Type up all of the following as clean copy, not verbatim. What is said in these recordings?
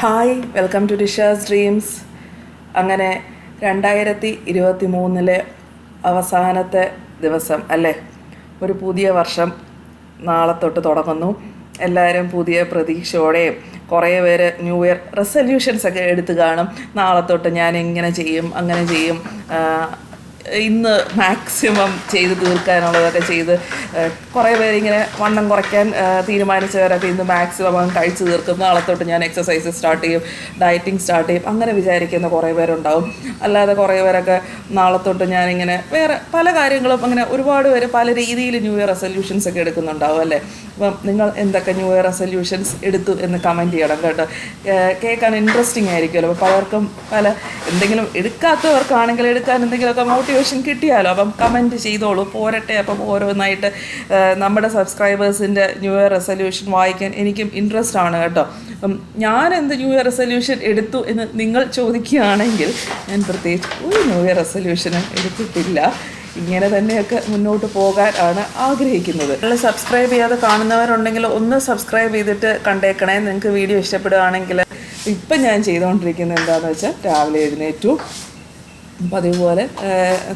Hi, welcome to Disha's dreams. അങ്ങനെ 2023 അവസാനത്തെ ദിവസം അല്ലേ? ഒരു പുതിയ വർഷം നാളെ തൊട്ട് തുടങ്ങുന്നു. എല്ലാവരും പുതിയ പ്രതീക്ഷയോടെയും കുറേ പേര് ന്യൂ ഇയർ റെസൊല്യൂഷൻസ് ഒക്കെ എടുത്ത് കാണും. നാളെ തൊട്ട് ഞാൻ ഇങ്ങനെ ചെയ്യും, അങ്ങനെ ചെയ്യും, ഇന്ന് മാക്സിമം ചെയ്ത് തീർക്കാനുള്ളതൊക്കെ ചെയ്ത് കുറേ പേരിങ്ങനെ വണ്ണം കുറയ്ക്കാൻ തീരുമാനിച്ചവരൊക്കെ ഇന്ന് മാക്സിമം കഴിച്ച് തീർക്കും. നാളെ തൊട്ട് ഞാൻ എക്സസൈസ് സ്റ്റാർട്ട് ചെയ്യും, ഡയറ്റിംഗ് സ്റ്റാർട്ട് ചെയ്യും, അങ്ങനെ വിചാരിക്കുന്ന കുറേ പേരുണ്ടാവും. അല്ലാതെ കുറേ പേരൊക്കെ നാളെ തൊട്ട് ഞാനിങ്ങനെ വേറെ പല കാര്യങ്ങളും അങ്ങനെ ഒരുപാട് പേര് പല രീതിയിൽ ന്യൂ ഇയർ റെസൊല്യൂഷൻസ് ഒക്കെ എടുക്കുന്നുണ്ടാവും അല്ലേ? അപ്പം നിങ്ങൾ എന്തൊക്കെ ന്യൂ ഇയർ റെസൊല്യൂഷൻസ് എടുത്തു എന്ന് കമൻറ്റ് ചെയ്യണം കേട്ടോ. കേൾക്കാൻ ഇൻട്രസ്റ്റിംഗ് ആയിരിക്കുമല്ലോ. അപ്പോൾ പലർക്കും എന്തെങ്കിലും എടുക്കാത്തവർക്കാണെങ്കിൽ എടുക്കാൻ എന്തെങ്കിലുമൊക്കെ മോട്ടിവേഷൻ കിട്ടിയാലോ. അപ്പം കമൻറ്റ് ചെയ്തോളൂ, പോരട്ടെ. അപ്പം ഓരോന്നായിട്ട് നമ്മുടെ സബ്സ്ക്രൈബേഴ്സിൻ്റെ ന്യൂ ഇയർ റെസൊല്യൂഷൻ വായിക്കാൻ എനിക്കും ഇൻട്രസ്റ്റ് ആണ് കേട്ടോ. അപ്പം ഞാൻ എന്ത് ന്യൂ ഇയർ റെസൊല്യൂഷൻ എടുത്തു എന്ന് നിങ്ങൾ ചോദിക്കുകയാണെങ്കിൽ ഞാൻ പ്രത്യേകിച്ച് ഒരു ന്യൂ ഇയർ റെസൊല്യൂഷനും എടുത്തിട്ടില്ല. ഇങ്ങനെ തന്നെയൊക്കെ മുന്നോട്ട് പോകാൻ ആണ് ആഗ്രഹിക്കുന്നത്. നിങ്ങൾ സബ്സ്ക്രൈബ് ചെയ്യാതെ കാണുന്നവരുണ്ടെങ്കിൽ ഒന്ന് സബ്സ്ക്രൈബ് ചെയ്തിട്ട് കണ്ടേക്കണേ. നിങ്ങൾക്ക് വീഡിയോ ഇഷ്ടപ്പെടുകയാണെങ്കിൽ. ഇപ്പം ഞാൻ ചെയ്തുകൊണ്ടിരിക്കുന്നത് എന്താണെന്ന് വെച്ചാൽ രാവിലെ എഴുന്നേറ്റു, അപ്പം അതേപോലെ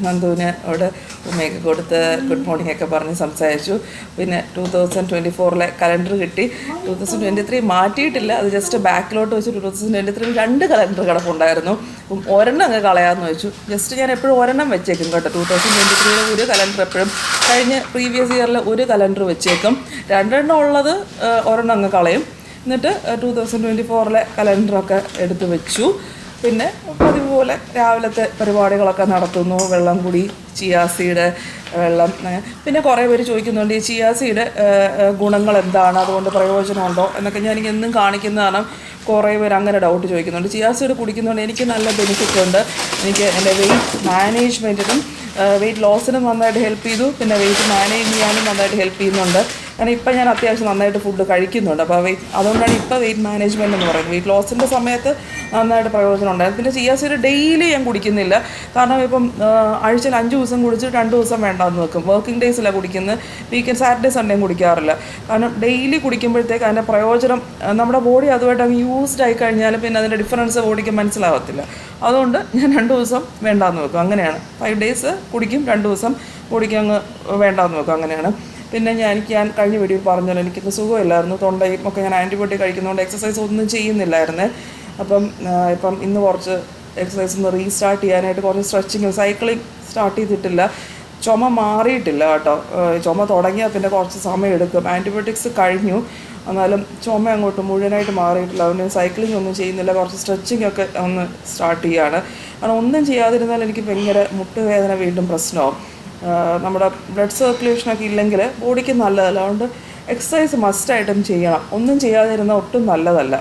നന്ദുവിന് അവിടെ ഉമ്മയൊക്കെ കൊടുത്ത് ഗുഡ് മോർണിംഗ് ഒക്കെ പറഞ്ഞ് സംസാരിച്ചു. പിന്നെ 2024 കലണ്ടർ കിട്ടി. 2023 മാറ്റിയിട്ടില്ല, അത് ജസ്റ്റ് ബാക്കിലോട്ട് വെച്ച് 2023 2 കലണ്ടർ കിടപ്പുണ്ടായിരുന്നു. അപ്പം ഒരെണ്ണം അങ്ങ് കളയാമെന്ന് വെച്ചു. ജസ്റ്റ് ഞാൻ എപ്പോഴും ഒരെണ്ണം വെച്ചേക്കും കേട്ടോ. 2023 ഒരു കലണ്ടർ എപ്പോഴും, കഴിഞ്ഞ പ്രീവിയസ് ഇയറിൽ ഒരു കലണ്ടർ വെച്ചേക്കും. 2 ഉള്ളത് ഒരെണ്ണം അങ്ങ് കളയും. എന്നിട്ട് 2024 കലണ്ടറൊക്കെ എടുത്ത് വെച്ചു. പിന്നെ അതുപോലെ രാവിലത്തെ പരിപാടികളൊക്കെ നടത്തുന്നു. വെള്ളം കുടി, ചിയാ സീഡ് വെള്ളം. പിന്നെ കുറേ പേര് ചോദിക്കുന്നുണ്ട് ഈ ചിയാ സീഡ് ഗുണങ്ങൾ എന്താണ്, അതുകൊണ്ട് പ്രയോജനമുണ്ടോ എന്നൊക്കെ ഞാൻ എന്നും കാണിക്കുന്നതാണ്. കുറേ പേര് അങ്ങനെ ഡൗട്ട് ചോദിക്കുന്നുണ്ട്. ചിയാ സീഡ് കുടിക്കുന്നതുകൊണ്ട് എനിക്ക് നല്ല ബെനിഫിറ്റ് ഉണ്ട്. എനിക്ക് എൻ്റെ വെയിറ്റ് മാനേജ്മെൻറ്റിനും വെയിറ്റ് ലോസിനും നന്നായിട്ട് ഹെൽപ്പ് ചെയ്തു. പിന്നെ വെയിറ്റ് മാനേജ് ചെയ്യാനും നന്നായിട്ട് ഹെൽപ്പ് ചെയ്യുന്നുണ്ട്. കാരണം ഇപ്പം ഞാൻ അത്യാവശ്യം നന്നായിട്ട് ഫുഡ് കഴിക്കുന്നുണ്ട്. അപ്പോൾ അതുകൊണ്ടാണ് ഇപ്പോൾ വെയിറ്റ് മാനേജ്മെൻറ്റ് എന്ന് പറയുന്നത്. വെയിറ്റ് ലോസിൻ്റെ സമയത്ത് നന്നായിട്ട് പ്രയോജനം ഉണ്ടായിരുന്നു. പിന്നെ ചിയാ സീഡ് ഡെയിലി ഞാൻ കുടിക്കുന്നില്ല. കാരണം ഇപ്പം ആഴ്ചയിൽ 5 ദിവസം കുടിച്ച് 2 ദിവസം വേണ്ടാന്ന് വെക്കും. വർക്കിംഗ് ഡേയ്സിലാണ് കുടിക്കുന്നത്. വീക്കെൻഡ് സാറ്റർഡേ സൺഡേയും കുടിക്കാറില്ല. കാരണം ഡെയിലി കുടിക്കുമ്പോഴത്തേക്ക് അതിൻ്റെ പ്രയോജനം നമ്മുടെ ബോഡി അതുമായിട്ട് അങ്ങ് യൂസ്ഡ് ആയി കഴിഞ്ഞാൽ പിന്നെ അതിൻ്റെ ഡിഫറൻസ് ബോഡിക്ക് മനസ്സിലാവത്തില്ല. അതുകൊണ്ട് ഞാൻ 2 ദിവസം വേണ്ടാന്ന് വെക്കും. അങ്ങനെയാണ്. 5 days കുടിക്കും, 2 ദിവസം ബോഡിക്ക് അങ്ങ് വേണ്ടാന്ന് വെക്കും. അങ്ങനെയാണ്. പിന്നെ ഞാൻ കഴിഞ്ഞ വീഡിയോയിൽ പറഞ്ഞല്ലോ, എനിക്കിന്ന് സുഖമില്ലായിരുന്നു. തൊണ്ടയും ഒക്കെ ഞാൻ ആൻറ്റിബയോട്ടിക് കഴിക്കുന്നതുകൊണ്ട് എക്സസൈസ് ഒന്നും ചെയ്യുന്നില്ലായിരുന്നേ. ഇപ്പം ഇന്ന് കുറച്ച് എക്സസൈസ് ഒന്ന് റീസ്റ്റാർട്ട് ചെയ്യാനായിട്ട് കുറച്ച് സ്ട്രെച്ചിങ്, സൈക്ലിംഗ് സ്റ്റാർട്ട് ചെയ്തിട്ടില്ല. ചുമ മാറിയിട്ടില്ല കേട്ടോ. ചുമ തുടങ്ങിയാൽ പിന്നെ കുറച്ച് സമയം എടുക്കും. ആൻറ്റിബയോട്ടിക്സ് കഴിഞ്ഞു, എന്നാലും ചുമ അങ്ങോട്ട് മുഴുവനായിട്ട് മാറിയിട്ടില്ല. അതുകൊണ്ട് സൈക്ലിംഗ് ഒന്നും ചെയ്യുന്നില്ല. കുറച്ച് സ്ട്രെച്ചിങ് ഒക്കെ ഒന്ന് സ്റ്റാർട്ട് ചെയ്യുകയാണ്. കാരണം ഒന്നും ചെയ്യാതിരുന്നാൽ എനിക്ക് ഭയങ്കര മുട്ടുവേദന വീണ്ടും പ്രശ്നമാവും. നമ്മുടെ ബ്ലഡ് സർക്കുലേഷനൊക്കെ ഇല്ലെങ്കിൽ ബോഡിക്ക് നല്ലതല്ല. അതുകൊണ്ട് എക്സസൈസ് മസ്റ്റായിട്ടും ചെയ്യണം. ഒന്നും ചെയ്യാതിരുന്നാൽ ഒട്ടും നല്ലതല്ല.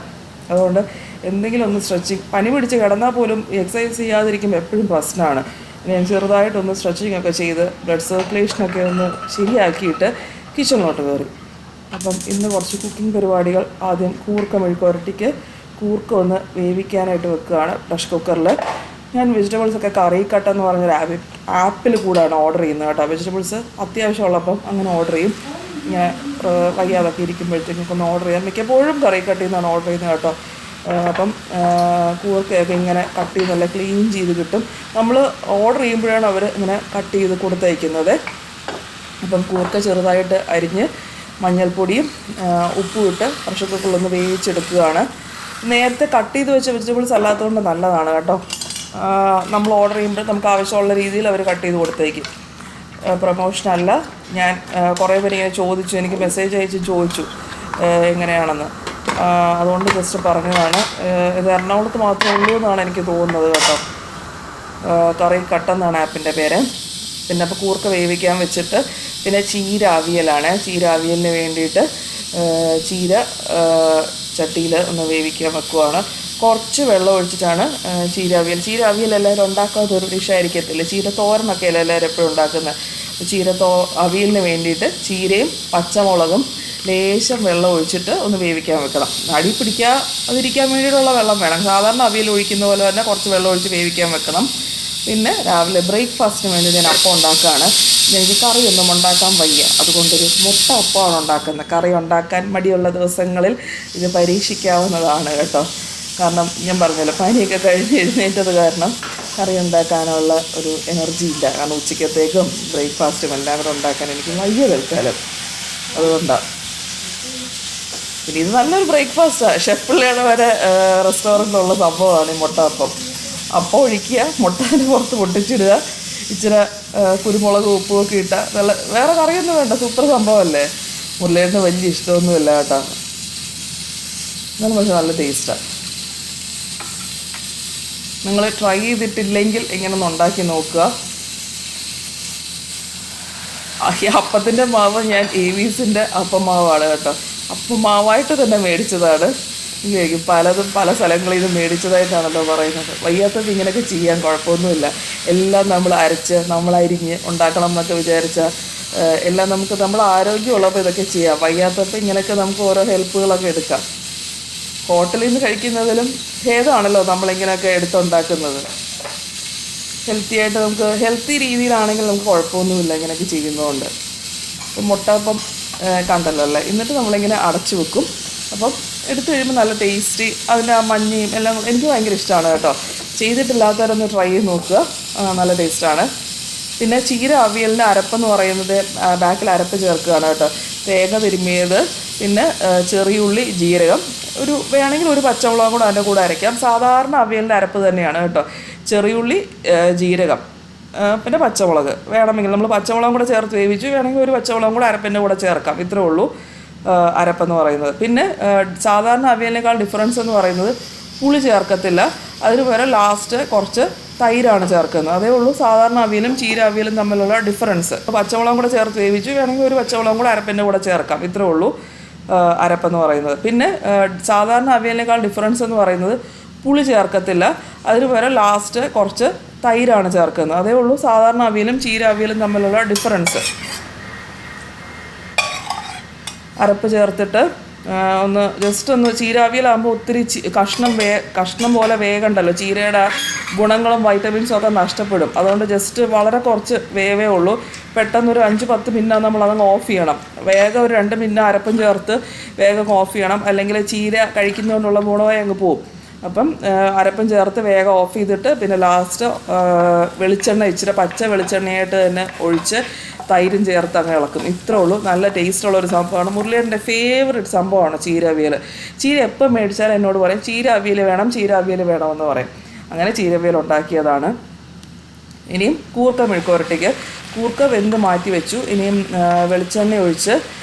അതുകൊണ്ട് എന്തെങ്കിലും ഒന്ന് സ്ട്രെച്ചിങ്, പനി പിടിച്ച് കിടന്നാൽ പോലും എക്സസൈസ് ചെയ്യാതിരിക്കുമ്പോൾ എപ്പോഴും പ്രശ്നമാണ്. ഞാൻ ചെറുതായിട്ടൊന്ന് സ്ട്രെച്ചിങ് ഒക്കെ ചെയ്ത് ബ്ലഡ് സർക്കുലേഷനൊക്കെ ഒന്ന് ശരിയാക്കിയിട്ട് കിച്ചണിലോട്ട് കയറി. അപ്പം ഇന്ന് കുറച്ച് കുക്കിംഗ് പരിപാടികൾ. ആദ്യം കൂർക്ക മെഴുക്കുവരട്ടിക്ക് കൂർക്ക ഒന്ന് വേവിക്കാനായിട്ട് വെക്കുകയാണ് പ്രഷർ കുക്കറിൽ. ഞാൻ വെജിറ്റബിൾസൊക്കെ കറിക്കട്ട എന്ന് പറഞ്ഞൊരു ആപ്പിൽ കൂടാണ് ഓർഡർ ചെയ്യുന്നത് കേട്ടോ. വെജിറ്റബിൾസ് അത്യാവശ്യമുള്ളപ്പം അങ്ങനെ ഓർഡർ ചെയ്യും. ഞാൻ വയ്യാതൊക്കെ ഇരിക്കുമ്പോഴത്തേക്കും ഒന്ന് ഓർഡർ ചെയ്യാം. മിക്കപ്പോഴും കറിക്കട്ടയിൽ നിന്നാണ് ഓർഡർ ചെയ്യുന്നത് കേട്ടോ. അപ്പം കൂർക്കയൊക്കെ ഇങ്ങനെ കട്ട് ചെയ്ത് നല്ല ക്ലീൻ ചെയ്ത് കിട്ടും. നമ്മൾ ഓർഡർ ചെയ്യുമ്പോഴാണ് അവർ ഇങ്ങനെ കട്ട് ചെയ്ത് കൊടുത്തയക്കുന്നത്. അപ്പം കൂർക്ക ചെറുതായിട്ട് അരിഞ്ഞ് മഞ്ഞൾപ്പൊടിയും ഉപ്പും ഇട്ട് പ്രഷർ കുക്കറിലൊന്ന് വേവിച്ചെടുക്കുകയാണ്. നേരത്തെ കട്ട് ചെയ്ത് വെച്ച വെജിറ്റബിൾസ് അല്ലാത്തതുകൊണ്ട് നല്ലതാണ് കേട്ടോ. നമ്മൾ ഓർഡർ ചെയ്യുമ്പോൾ നമുക്ക് ആവശ്യമുള്ള രീതിയിൽ അവർ കട്ട് ചെയ്ത് കൊടുത്തേക്കും. പ്രൊമോഷനല്ല. ഞാൻ കുറേ പേര് ഇങ്ങനെ ചോദിച്ചു, എനിക്ക് മെസ്സേജ് അയച്ച് ചോദിച്ചു എങ്ങനെയാണെന്ന്. അതുകൊണ്ട് ജസ്റ്റ് പറഞ്ഞതാണ്. ഇത് എറണാകുളത്ത് മാത്രമേ ഉള്ളൂ എന്നാണ് എനിക്ക് തോന്നുന്നത് കേട്ടോ. കറി കട്ടെന്നാണ് ആപ്പിൻ്റെ പേര്. പിന്നെ അപ്പോൾ കൂർക്ക വേവിക്കാൻ വെച്ചിട്ട് പിന്നെ ചീര അവിയലാണ്. ചീര അവിയലിന് വേണ്ടിയിട്ട് ചീര ചട്ടിയിൽ ഒന്ന് വേവിക്കാൻ വെക്കുവാണ്. കുറച്ച് വെള്ളം ഒഴിച്ചിട്ടാണ് ചീര അവിയൽ എല്ലാവരും ഉണ്ടാക്കാത്തൊരു ഡിഷായിരിക്കത്തില്ല. ചീര തോരനൊക്കെ അല്ല എല്ലാവരും എപ്പോഴും ഉണ്ടാക്കുന്നത്. അവിയലിന് വേണ്ടിയിട്ട് ചീരയും പച്ചമുളകും ലേശം വെള്ളം ഒഴിച്ചിട്ട് ഒന്ന് വേവിക്കാൻ വെക്കണം. അടി പിടിക്കാതിരിക്കാൻ വേണ്ടിയിട്ടുള്ള വെള്ളം വേണം. സാധാരണ അവിയൽ ഒഴിക്കുന്ന പോലെ തന്നെ കുറച്ച് വെള്ളം ഒഴിച്ച് വേവിക്കാൻ വെക്കണം. പിന്നെ രാവിലെ ബ്രേക്ക്ഫാസ്റ്റിന് വേണ്ടി ഞാൻ അപ്പം ഉണ്ടാക്കുകയാണ്. എനിക്ക് കറിയൊന്നും ഉണ്ടാക്കാൻ വയ്യ, അതുകൊണ്ടൊരു മുട്ട അപ്പമാണ് ഉണ്ടാക്കുന്നത്. കറി ഉണ്ടാക്കാൻ മടിയുള്ള ദിവസങ്ങളിൽ ഇത് പരീക്ഷിക്കാവുന്നതാണ് കേട്ടോ. കാരണം ഞാൻ പറഞ്ഞല്ലോ പനിയൊക്കെ കഴിഞ്ഞ് എഴുന്നേറ്റത് കാരണം കറി ഉണ്ടാക്കാനുള്ള ഒരു എനർജി ഇല്ല. കാരണം ഉച്ചക്കത്തേക്കും ബ്രേക്ക്ഫാസ്റ്റും എല്ലാം കൂടെ ഉണ്ടാക്കാൻ എനിക്ക് വയ്യ തൽക്കാലം. അതുകൊണ്ടാണ്. പിന്നെ ഇത് നല്ലൊരു ബ്രേക്ക്ഫാസ്റ്റാണ്. ഷെഫ് പിള്ളയുടെ വരെ റെസ്റ്റോറൻറ്റിലുള്ള സംഭവമാണ് ഈ മുട്ട അപ്പം. അപ്പം ഒഴിക്കുക, മുട്ടേൻ്റെ പുറത്ത് പൊട്ടിച്ചിടുക, ഇച്ചിരി കുരുമുളക് ഉപ്പുമൊക്കെ ഇട്ടാൽ നല്ല, വേറെ കറിയൊന്നും വേണ്ട, സൂപ്പർ സംഭവമല്ലേ. മുരളിയേട്ടന് വലിയ ഇഷ്ടമൊന്നുമില്ല കേട്ടോ, എന്നാലും പക്ഷെ നല്ല ടേസ്റ്റാണ്. നിങ്ങൾ ട്രൈ ചെയ്തിട്ടില്ലെങ്കിൽ ഇങ്ങനെ ഒന്ന് ഉണ്ടാക്കി നോക്കുക. ഈ അപ്പത്തിൻ്റെ മാവ് ഞാൻ ഏവീസിൻ്റെ അപ്പമാവാണ് കേട്ടോ, അപ്പം മാവായിട്ട് തന്നെ മേടിച്ചതാണ്. ഇങ്ങനെയൊക്കെ പലതും പല സ്ഥലങ്ങളിൽ നിന്ന് മേടിച്ചതായിട്ടാണല്ലോ പറയുന്നത്. വയ്യാത്തത് ഇങ്ങനെയൊക്കെ ചെയ്യാൻ കുഴപ്പമൊന്നുമില്ല. എല്ലാം നമ്മൾ അരച്ച് നമ്മളരിഞ്ഞ് ഉണ്ടാക്കണം എന്നൊക്കെ വിചാരിച്ചാൽ എല്ലാം നമുക്ക് നമ്മൾ ആരോഗ്യമുള്ളപ്പോൾ ഇതൊക്കെ ചെയ്യാം. വയ്യാത്തപ്പോൾ ഇങ്ങനെയൊക്കെ നമുക്ക് ഓരോ ഹെൽപ്പുകളൊക്കെ എടുക്കാം. ഹോട്ടലിൽ നിന്ന് കഴിക്കുന്നതിലും ഭേദമാണല്ലോ നമ്മളിങ്ങനെയൊക്കെ എടുത്തുണ്ടാക്കുന്നത്. ഹെൽത്തി ആയിട്ട് നമുക്ക് ഹെൽത്തി രീതിയിലാണെങ്കിൽ നമുക്ക് കുഴപ്പമൊന്നുമില്ല ഇങ്ങനെയൊക്കെ ചെയ്യുന്നതുകൊണ്ട്. മുട്ടപ്പം കണ്ടല്ലോ അല്ലേ. എന്നിട്ട് നമ്മളിങ്ങനെ അടച്ചു വെക്കും. അപ്പം എടുത്തു കഴിയുമ്പോൾ നല്ല ടേസ്റ്റി, അതിൻ്റെ ആ മഞ്ഞയും എല്ലാം എനിക്ക് ഭയങ്കര ഇഷ്ടമാണ് കേട്ടോ. ചെയ്തിട്ടില്ലാത്തവരൊന്ന് ട്രൈ ചെയ്ത് നോക്കുക, നല്ല ടേസ്റ്റാണ്. പിന്നെ ചീര അവിയലിൻ്റെ അരപ്പെന്ന് പറയുന്നത് ബാക്കിൽ അരപ്പ് ചേർക്കുകയാണ് കേട്ടോ. തേങ്ങ തിരുമ്മിയത്, പിന്നെ ചെറിയുള്ളി, ജീരകം, വേണമെങ്കിൽ ഒരു പച്ചമുളകും കൂടെ അതിൻ്റെ കൂടെ അരയ്ക്കാം. സാധാരണ അവിയലിൻ്റെ അരപ്പ് തന്നെയാണ് കേട്ടോ. ചെറിയുള്ളി, ജീരകം, പിന്നെ പച്ചമുളക്. വേണമെങ്കിൽ നമ്മൾ പച്ചമുളകും കൂടെ ചേർത്ത് വേവിച്ചു, വേണമെങ്കിൽ ഒരു പച്ചമുളകും കൂടെ അരപ്പിൻ്റെ കൂടെ ചേർക്കാം. ഇത്രേ ഉള്ളൂ അരപ്പെന്ന് പറയുന്നത്. പിന്നെ സാധാരണ അവിയലിനേക്കാൾ ഡിഫറൻസ് എന്ന് പറയുന്നത് പുളി ചേർക്കത്തില്ല. അതിന് പകരം ലാസ്റ്റ് കുറച്ച് തൈരാണ് ചേർക്കുന്നത്. അതേ ഉള്ളൂ സാധാരണ അവിയലും ചീര അവിയലും തമ്മിലുള്ള ഡിഫറൻസ്. പച്ചമുളകും കൂടെ ചേർത്ത് വേവിച്ചു, വേണമെങ്കിൽ ഒരു പച്ചമുളകും കൂടെ അരപ്പിൻ്റെ കൂടെ ചേർക്കാം. ഇത്രേ ഉള്ളൂ അരപ്പെന്ന് പറയുന്നത്. പിന്നെ സാധാരണ അവിയലിനേക്കാൾ ഡിഫറൻസ് എന്ന് പറയുന്നത് പുളി ചേർക്കത്തില്ല. അതിന് പകരം ലാസ്റ്റ് കുറച്ച് തൈരാണ് ചേർക്കുന്നത്. അതേ ഉള്ളൂ സാധാരണ അവിയലും ചീര അവിയലും തമ്മിലുള്ള ഡിഫറൻസ്. അരപ്പ് ചേർത്തിട്ട് ഒന്ന് ജസ്റ്റ് ഒന്ന്, ചീര അവിയലാകുമ്പോൾ ഒത്തിരി കഷ്ണം പോലെ വേഗണ്ടല്ലോ. ചീരയുടെ ഗുണങ്ങളും വൈറ്റമിൻസും ഒക്കെ നഷ്ടപ്പെടും. അതുകൊണ്ട് ജസ്റ്റ് വളരെ കുറച്ച് വേവേ ഉള്ളൂ. പെട്ടെന്നൊരു 5-10 മിനിറ്റ് നമ്മൾ അതങ്ങ് ഓഫ് ചെയ്യണം. വേഗം ഒരു 2 മിനിറ്റ് അരപ്പും ചേർത്ത് വേഗം ഓഫ് ചെയ്യണം, അല്ലെങ്കിൽ ചീര കഴിക്കുന്നതുകൊണ്ടുള്ള ഗുണമായി അങ്ങ് പോവും. അപ്പം അരപ്പും ചേർത്ത് വേഗം ഓഫ് ചെയ്തിട്ട് പിന്നെ ലാസ്റ്റ് വെളിച്ചെണ്ണ, ഇച്ചിരി പച്ച വെളിച്ചെണ്ണയായിട്ട് തന്നെ ഒഴിച്ച് തൈരും ചേർത്ത് അങ്ങ് ഇളക്കും. ഇത്രേ ഉള്ളൂ. നല്ല ടേസ്റ്റുള്ളൊരു സംഭവമാണ്. മുരളിയേട്ടൻ്റെ ഫേവറേറ്റ് സംഭവമാണ് ചീര അവിയൽ. ചീര എപ്പം മേടിച്ചാലും എന്നോട് പറയും ചീര അവിയൽ വേണം, ചീര അവിയൽ വേണമെന്ന് പറയും. അങ്ങനെ ചീര അവിയൽ ഉണ്ടാക്കിയതാണ്. ഇനിയും കൂർക്ക മെഴുക്കുവരട്ടിക്ക് കൂർക്ക വെന്ത് മാറ്റി വെച്ചു. ഇനിയും വെളിച്ചെണ്ണ ഒഴിച്ച്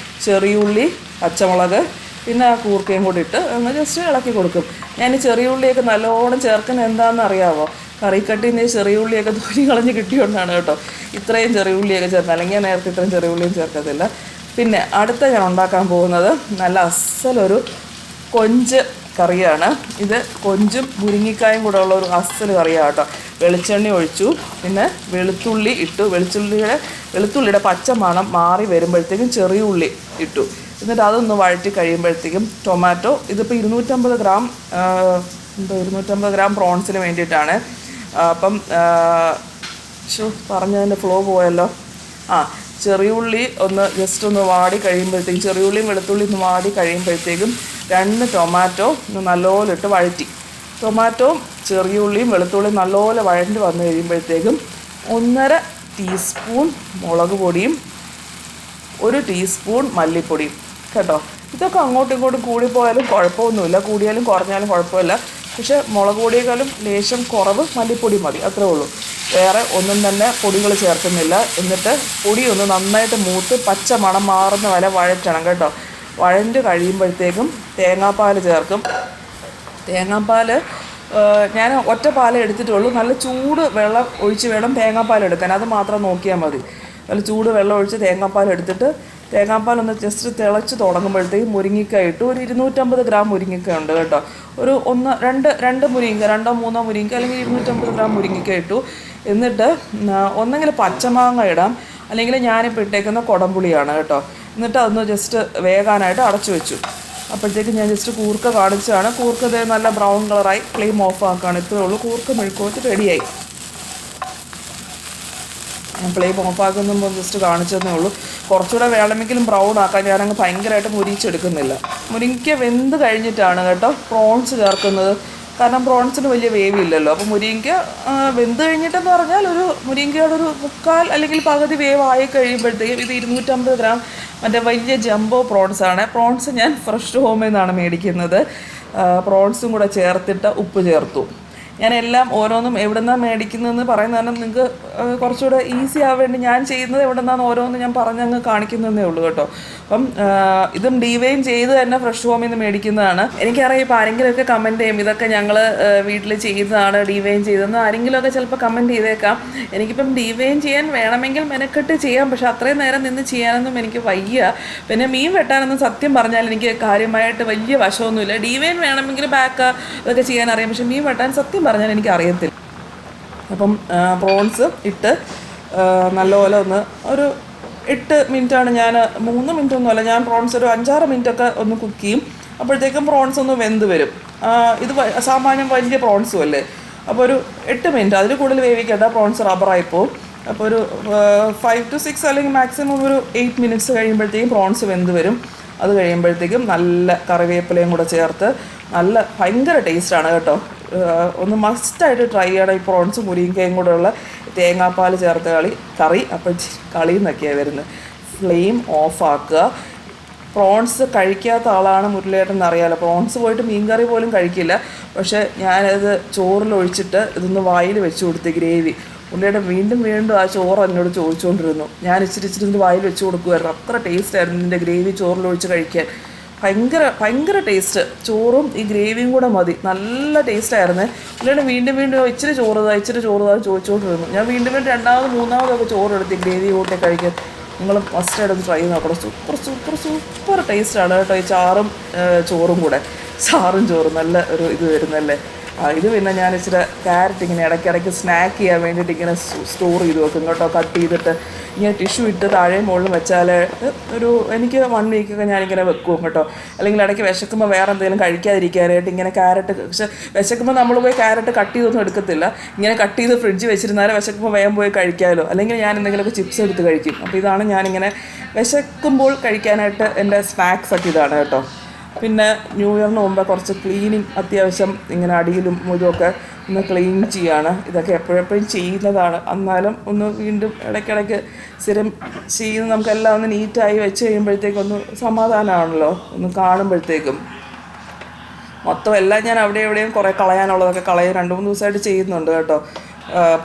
ചെറിയുള്ളി, പച്ചമുളക്, പിന്നെ ആ കൂർക്കയും കൂടി ഇട്ട് ഒന്ന് ജസ്റ്റ് ഇളക്കി കൊടുക്കും. ഞാൻ ചെറിയ ഉള്ളിയൊക്കെ നല്ലോണം ചേർക്കുന്നത് എന്താണെന്ന് അറിയാമോ? കറിക്കട്ടിയിൽ നിന്ന് ചെറിയ ഉള്ളിയൊക്കെ തൊലി കളഞ്ഞ് കിട്ടിയോണ്ടാണ് കേട്ടോ ഇത്രയും ചെറിയ ഉള്ളിയൊക്കെ ചേർത്ത്. അല്ലെങ്കിൽ ഞാൻ നേരത്തെ ഇത്രയും ചെറിയ ഉള്ളിയും ചേർക്കത്തില്ല. പിന്നെ അടുത്ത ഞാൻ ഉണ്ടാക്കാൻ പോകുന്നത് നല്ല അസലൊരു കൊഞ്ച് കറിയാണ്. ഇത് കൊഞ്ചും മുരിങ്ങിക്കായും കൂടെ ഉള്ള ഒരു അസൽ കറിയാണ് കേട്ടോ. വെളിച്ചെണ്ണ ഒഴിച്ചു, പിന്നെ വെളുത്തുള്ളി ഇട്ടു. വെളുത്തുള്ളിയുടെ പച്ച മണം മാറി വരുമ്പോഴത്തേക്കും ചെറിയ ഉള്ളി ഇട്ടു. എന്നിട്ട് അതൊന്ന് വഴറ്റി കഴിയുമ്പോഴത്തേക്കും ടൊമാറ്റോ, ഇതിപ്പോൾ 250 ഗ്രാം പ്രോൺസിന് വേണ്ടിയിട്ടാണ്. അപ്പം പറഞ്ഞതിൻ്റെ ഫ്ലോ പോയല്ലോ. ചെറിയുള്ളി ഒന്ന് ജസ്റ്റ് ഒന്ന് വാടി കഴിയുമ്പോഴത്തേക്കും, ചെറിയുള്ളിയും വെളുത്തുള്ളി ഒന്ന് വാടി കഴിയുമ്പോഴത്തേക്കും 2 ടൊമാറ്റോ ഒന്ന് നല്ലപോലെ ഇട്ട് വഴറ്റി. ടൊമാറ്റോയും ചെറിയുള്ളിയും വെളുത്തുള്ളിയും നല്ലപോലെ വഴണ്ടി വന്നു കഴിയുമ്പോഴത്തേക്കും 1.5 ടീസ്പൂൺ മുളക് പൊടിയും 1 ടീസ്പൂൺ മല്ലിപ്പൊടിയും കേട്ടോ. ഇതൊക്കെ അങ്ങോട്ടും ഇങ്ങോട്ടും കൂടിപ്പോയാലും കുഴപ്പമൊന്നുമില്ല, കൂടിയാലും കുറഞ്ഞാലും കുഴപ്പമില്ല. പക്ഷേ മുളക് പൊടിയേക്കാളും ലേശം കുറവ് മല്ലിപ്പൊടി മതി, അത്രേ ഉള്ളൂ. വേറെ ഒന്നും തന്നെ പൊടികൾ ചേർക്കുന്നില്ല. എന്നിട്ട് പൊടി ഒന്ന് നന്നായിട്ട് മൂത്ത് പച്ച മണം മാറുന്ന വരെ വഴറ്റണം കേട്ടോ. വഴണ്ട് കഴിയുമ്പോഴത്തേക്കും തേങ്ങാപ്പാൽ ചേർക്കും. തേങ്ങാപ്പാൽ ഞാൻ ഒറ്റ പാലേ എടുത്തിട്ടുള്ളൂ. നല്ല ചൂട് വെള്ളം ഒഴിച്ച് വേണം തേങ്ങാപ്പാൽ എടുക്കാൻ, അത് മാത്രം നോക്കിയാൽ മതി. നല്ല ചൂട് വെള്ളം ഒഴിച്ച് തേങ്ങാപ്പാൽ എടുത്തിട്ട് തേങ്ങാപ്പാലൊന്ന് ജസ്റ്റ് തിളച്ച് തുടങ്ങുമ്പോഴത്തേക്കും മുരിങ്ങിക്കായ ഇട്ടു. ഒരു 250 ഗ്രാം മുരിങ്ങിക്കായ ഉണ്ട് കേട്ടോ. ഒരു 2 മുരിങ്ങ, 2-3 മുരിങ്ങ, അല്ലെങ്കിൽ 250 ഗ്രാം മുരിങ്ങിക്കായ ഇട്ടു. എന്നിട്ട് ഒന്നെങ്കിൽ പച്ചമാങ്ങ ഇടാം, അല്ലെങ്കിൽ ഞാനിപ്പോൾ ഇട്ടേക്കുന്ന കുടംപുളിയാണ് കേട്ടോ. എന്നിട്ട് അതൊന്ന് ജസ്റ്റ് വേകാനായിട്ട് അടച്ചു വെച്ചു. അപ്പോഴത്തേക്ക് ഞാൻ ജസ്റ്റ് കൂർക്ക കാണിച്ചാണ്. കൂർക്ക നല്ല ബ്രൗൺ കളറായി, ഫ്ലെയിം ഓഫ് ആക്കുകയാണ്. ഇത്രയേ ഉള്ളൂ. കൂർക്ക മെഴുക്കുവരട്ടി റെഡിയായി. ഫ്ലെയിം ഓഫാക്കുമ്പോൾ ജസ്റ്റ് കാണിച്ചതേ ഉള്ളൂ. കുറച്ചുകൂടെ വേണമെങ്കിലും ബ്രൗൺ ആക്കാൻ ഞാനങ്ങ് ഭയങ്കരമായിട്ട് മുരിച്ചെടുക്കുന്നില്ല. മുരിങ്ങയ്ക്ക വെന്ത് കഴിഞ്ഞിട്ടാണ് കേട്ടോ പ്രോൺസ് ചേർക്കുന്നത്. കാരണം പ്രോൺസിന് വലിയ വേവില്ലല്ലോ. അപ്പോൾ മുരിങ്ങ വെന്ത് കഴിഞ്ഞിട്ടെന്ന് പറഞ്ഞാൽ ഒരു മുരിങ്ങയുടെ ഒരു മുക്കാൽ അല്ലെങ്കിൽ പകുതി വേവായി കഴിയുമ്പോഴത്തേക്കും ഇത് 250 ഗ്രാം മറ്റേ വലിയ ജംബോ പ്രോൺസാണ്. പ്രോൺസ് ഞാൻ ഫ്രഷ് ഹോമിൽ നിന്നാണ് മേടിക്കുന്നത്. പ്രോൺസും കൂടെ ചേർത്തിട്ട് ഉപ്പ് ചേർത്തു. ഞാൻ എല്ലാം ഓരോന്നും എവിടെ നിന്നാണ് മേടിക്കുന്നതെന്ന് പറയുന്നത് കാരണം നിങ്ങൾക്ക് കുറച്ചുകൂടെ ഈസി ആവാൻ വേണ്ടി ഞാൻ ചെയ്യുന്നത് എവിടെ നിന്നാണ് ഓരോന്ന് ഞാൻ പറഞ്ഞങ്ങ് കാണിക്കുന്നതേ ഉള്ളൂ കേട്ടോ. അപ്പം ഇതും ഡീവൈൻ ചെയ്ത് തന്നെ ഫ്രഷ് ഹോമിൽ നിന്ന് മേടിക്കുന്നതാണ്. എനിക്കറിയാം ഇപ്പോൾ ആരെങ്കിലുമൊക്കെ കമൻറ്റ് ചെയ്യും ഇതൊക്കെ ഞങ്ങൾ വീട്ടിൽ ചെയ്തതാണ് ഡീവൈൻ ചെയ്തതെന്ന് ആരെങ്കിലുമൊക്കെ ചിലപ്പോൾ കമൻറ്റ് ചെയ്തേക്കാം. എനിക്കിപ്പം ഡീവൈൻ ചെയ്യാൻ വേണമെങ്കിൽ മെനക്കെട്ട് ചെയ്യാം, പക്ഷെ അത്രയും നേരം നിന്ന് ചെയ്യാനൊന്നും എനിക്ക് വയ്യ. പിന്നെ മീൻ വെട്ടാനൊന്നും സത്യം പറഞ്ഞാൽ എനിക്ക് കാര്യമായിട്ട് വലിയ വശമൊന്നുമില്ല. ഡീവൈൻ വേണമെങ്കിൽ ബാക്ക് ഇതൊക്കെ ചെയ്യാൻ അറിയാം, പക്ഷെ മീൻ വെട്ടാൻ സത്യം പറഞ്ഞാൽ എനിക്ക് അറിയത്തില്ല. അപ്പം പ്രോൺസ് ഇട്ട് നല്ലപോലെ ഒന്ന് ഒരു 8 മിനിറ്റാണ് ഞാൻ 3 മിനിറ്റൊന്നുമല്ല, ഞാൻ പ്രോൺസ് ഒരു 5-6 മിനിറ്റൊക്കെ ഒന്ന് കുക്ക് ചെയ്യും. അപ്പോഴത്തേക്കും പ്രോൺസ് ഒന്ന് വെന്ത് വരും. ഇത് സാമാന്യം വലിയ പ്രോൺസും അല്ലേ, അപ്പോൾ ഒരു 8 മിനിറ്റ് അതിൽ കൂടുതൽ വേവിക്കേണ്ട, പ്രോൺസ് റബ്ബറായിപ്പോവും. അപ്പോൾ ഒരു 5 to 6 അല്ലെങ്കിൽ മാക്സിമം ഒരു 8 മിനിറ്റ്സ് കഴിയുമ്പോഴത്തേക്കും പ്രോൺസ് വെന്ത് വരും. അത് കഴിയുമ്പോഴത്തേക്കും നല്ല കറിവേപ്പിലയും കൂടെ ചേർത്ത് നല്ല ഭയങ്കര ടേസ്റ്റാണ് കേട്ടോ. ഒന്ന് മസ്റ്റായിട്ട് ട്രൈ ചെയ്യണം ഈ പ്രോൺസും മുരിങ്ങയും കൂടെ ഉള്ള തേങ്ങാപ്പാൽ ചേർത്ത കറി. അപ്പോൾ കളി എന്നൊക്കെയാണ് വരുന്നത്. ഫ്ലെയിം ഓഫ് ആക്കുക. പ്രോൺസ് കഴിക്കാത്ത ആളാണ് മുരളിയേട്ടൻ എന്നറിയാമല്ലോ. പ്രോൺസ് പോയിട്ട് മീൻ കറി പോലും കഴിക്കില്ല, പക്ഷേ ഞാനത് ചോറിലൊഴിച്ചിട്ട് ഇതൊന്ന് വായിൽ വെച്ച് കൊടുത്ത് ഗ്രേവി. മുരളിയേട്ടൻ വീണ്ടും വീണ്ടും ആ ചോറ് എന്നോട് ചോദിച്ചുകൊണ്ടിരുന്നു. ഞാൻ ഇച്ചിരി ഇത് വായിൽ വെച്ച് കൊടുക്കുമായിരുന്നു. അത്ര ടേസ്റ്റായിരുന്നു ഇതിൻ്റെ ഗ്രേവി ചോറിലൊഴിച്ച് കഴിക്കാൻ. ഭയങ്കര ടേസ്റ്റ്. ചോറും ഈ ഗ്രേവിയും കൂടെ മതി, നല്ല ടേസ്റ്റായിരുന്നു. മുരളിയേട്ടൻ വീണ്ടും വീണ്ടും ഇച്ചിരി ചോറുതാ ചോദിച്ചുകൊണ്ടിരുന്നു. ഞാൻ വീണ്ടും 2ാമത് 3ാമതൊക്കെ ചോറെടുത്ത് ഗ്രേവി കൂട്ടി കഴിക്കാൻ. നിങ്ങൾ മസ്റ്റായിട്ടൊന്ന് ട്രൈ ചെയ്ത് നോക്കണം. സൂപ്പർ ടേസ്റ്റാണ് കേട്ടോ ഈ ചോറും കൂടെ. ചോറും നല്ല ഒരു ഇത് വരുന്നല്ലേ. ഇത് പിന്നെ ഞാൻ ഇച്ചിരി ക്യാരറ്റ് ഇങ്ങനെ ഇടയ്ക്കിടയ്ക്ക് സ്നാക്ക് ചെയ്യാൻ വേണ്ടിയിട്ട് ഇങ്ങനെ സ്റ്റോർ ചെയ്ത് വെക്കും കേട്ടോ. കട്ട് ചെയ്തിട്ട് ഇങ്ങനെ ടിഷ്യൂ ഇട്ട് താഴെയും മുകളിലും വെച്ചാൽ ഒരു എനിക്ക് 1 വീക്കൊക്കെ ഞാനിങ്ങനെ വെക്കും കേട്ടോ. അല്ലെങ്കിൽ ഇടയ്ക്ക് വിശക്കുമ്പോൾ വേറെ എന്തെങ്കിലും കഴിക്കാതിരിക്കാനായിട്ട് ഇങ്ങനെ ക്യാരറ്റ്, പക്ഷെ വിശക്കുമ്പോൾ നമ്മൾ പോയി ക്യാരറ്റ് കട്ട് ചെയ്തൊന്നും എടുക്കത്തില്ല. ഇങ്ങനെ കട്ട് ചെയ്ത് ഫ്രിഡ്ജ് വെച്ചിരുന്നാലും വിശക്കുമ്പോൾ വേഗം പോയി കഴിക്കാമല്ലോ. അല്ലെങ്കിൽ ഞാൻ എന്തെങ്കിലുമൊക്കെ ചിപ്സ് എടുത്ത് കഴിക്കും. അപ്പോൾ ഇതാണ് ഞാനിങ്ങനെ വിശക്കുമ്പോൾ കഴിക്കാനായിട്ട് എൻ്റെ സ്നാക്സൊക്കെ ഇതാണ് കേട്ടോ. പിന്നെ ന്യൂ ഇയറിന് മുമ്പ് കുറച്ച് ക്ലീനിങ് അത്യാവശ്യം ഇങ്ങനെ അടിയിലും ഇതുമൊക്കെ ഒന്ന് ക്ലീൻ ചെയ്യാണ്. ഇതൊക്കെ എപ്പോഴെപ്പോഴും ചെയ്യുന്നതാണ്, എന്നാലും ഒന്ന് വീണ്ടും ഇടയ്ക്കിടയ്ക്ക് സ്ഥിരം ചെയ്യുന്ന നമുക്കെല്ലാം ഒന്ന് നീറ്റായി വെച്ച് കഴിയുമ്പോഴത്തേക്കൊന്ന് സമാധാനമാണല്ലോ ഒന്ന് കാണുമ്പോഴത്തേക്കും. മൊത്തം എല്ലാം ഞാൻ അവിടെ എവിടെയും കുറേ കളയാനുള്ളതൊക്കെ 2-3 ദിവസമായിട്ട് ചെയ്യുന്നുണ്ട് കേട്ടോ.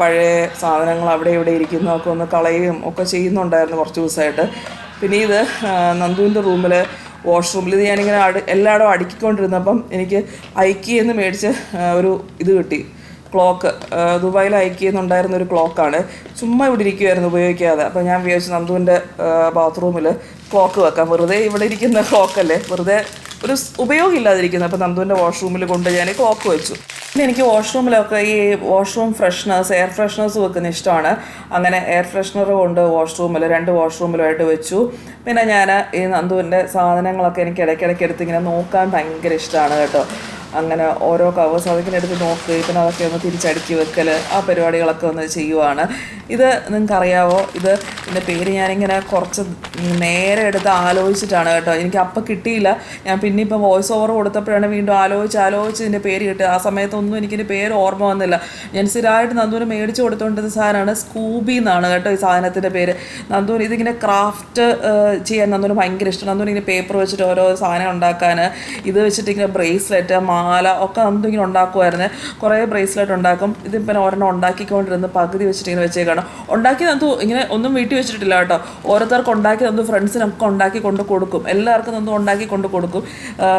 പഴയ സാധനങ്ങൾ അവിടെ ഇവിടെ ഇരിക്കുന്നതൊക്കെ ഒന്ന് കളയുകയും ഒക്കെ ചെയ്യുന്നുണ്ടായിരുന്നു കുറച്ച് ദിവസമായിട്ട്. പിന്നെ ഇത് നന്ദുവിൻ്റെ റൂമിൽ വാഷ്റൂമിൽ ഇത് ഞാനിങ്ങനെ എല്ലായിടും അടുക്കിക്കൊണ്ടിരുന്നപ്പം എനിക്ക് ഐക്കിയെന്ന് മേടിച്ച് ഒരു ഇത് കിട്ടി, ക്ലോക്ക്. ദുബായിൽ ഐക്കിയെന്നുണ്ടായിരുന്ന ഒരു ക്ലോക്കാണ്. ചുമ്മാ ഇവിടെ ഇരിക്കുമായിരുന്നു ഉപയോഗിക്കാതെ. അപ്പോൾ ഞാൻ വിചാരിച്ചു നന്ദുവിൻ്റെ ബാത്റൂമിൽ ക്ലോക്ക് വെക്കാം. വെറുതെ ഇവിടെ ഇരിക്കുന്ന ക്ലോക്കല്ലേ, വെറുതെ ഒരു ഉപയോഗമില്ലാതിരിക്കുന്നത്. അപ്പോൾ നന്ദുവിൻ്റെ വാഷ്റൂമിൽ കൊണ്ട് ഞാൻ ക്ലോക്ക് വെച്ചു. പിന്നെ എനിക്ക് വാഷ്റൂമിലൊക്കെ ഈ വാഷ്റൂം ഫ്രഷ്നേഴ്സ്, എയർ ഫ്രഷ്നേഴ്സ് വെക്കുന്ന ഇഷ്ടമാണ്. അങ്ങനെ എയർ ഫ്രഷ്നർ കൊണ്ട് വാഷ്റൂമിൽ 2 വാഷ്റൂമിലുമായിട്ട് വെച്ചു. പിന്നെ ഞാൻ ഈ നന്ദുവിൻ്റെ സാധനങ്ങളൊക്കെ എനിക്ക് ഇടയ്ക്കിടയ്ക്ക് എടുത്ത് ഇങ്ങനെ നോക്കാൻ ഭയങ്കര ഇഷ്ടമാണ് കേട്ടോ. അങ്ങനെ ഓരോ കവേഴ്സ് അതിങ്ങനെ എടുത്ത് നോക്കി പിന്നെ അതൊക്കെ ഒന്ന് തിരിച്ചടുക്കി വെക്കൽ, ആ പരിപാടികളൊക്കെ ഒന്ന് ചെയ്യുവാണ്. ഇത് നിങ്ങൾക്കറിയാവോ, ഇതിൻ്റെ പേര് ഞാനിങ്ങനെ കുറച്ച് നേരെ എടുത്ത് ആലോചിച്ചിട്ടാണ് കേട്ടോ. എനിക്ക് അപ്പം കിട്ടിയില്ല. ഞാൻ പിന്നെ ഇപ്പം വോയിസ് ഓവർ കൊടുത്തപ്പോഴാണ് വീണ്ടും ആലോചിച്ച് ഇതിൻ്റെ പേര് കിട്ടുക. ആ സമയത്തൊന്നും എനിക്കിതിൻ്റെ പേര് ഓർമ്മ വന്നില്ല. ഞാൻ സ്ഥിരമായിട്ട് നന്ദൂന് മേടിച്ച് കൊടുത്തുകൊണ്ടിരുന്ന സാധനമാണ്. സ്കൂബി എന്നാണ് കേട്ടോ ഈ സാധനത്തിൻ്റെ പേര്. നന്ദൂന് ഇതിങ്ങനെ ക്രാഫ്റ്റ് ചെയ്യാൻ നന്ദൂന് ഭയങ്കര ഇഷ്ടം. നന്ദൂന് ഇങ്ങനെ പേപ്പർ വെച്ചിട്ട് ഓരോ സാധനം ഉണ്ടാക്കാൻ, ഇത് വെച്ചിട്ട് ഇങ്ങനെ ബ്രേസ്ലെറ്റ്, മാല ഒക്കെ നന്ദു ഇങ്ങനെ ഉണ്ടാക്കുമായിരുന്നു. കുറേ ബ്രേസ്ലെറ്റ് ഉണ്ടാക്കും. ഇതിപ്പം ഒരെണ്ണം ഉണ്ടാക്കിക്കൊണ്ടിരുന്ന് പകുതി വെച്ചിട്ട് ഇങ്ങനെ വെച്ചേക്കാണ്. ഉണ്ടാക്കി നന്ദു ഇങ്ങനെ ഒന്നും വീട്ടിൽ വെച്ചിട്ടില്ല കേട്ടോ. ഓരോരുത്തർക്ക് ഉണ്ടാക്കി നന്ദു ഫ്രണ്ട്സിനൊക്കെ ഉണ്ടാക്കി കൊണ്ട് കൊടുക്കും. എല്ലാവർക്കും നന്ദു ഉണ്ടാക്കി കൊണ്ട് കൊടുക്കും.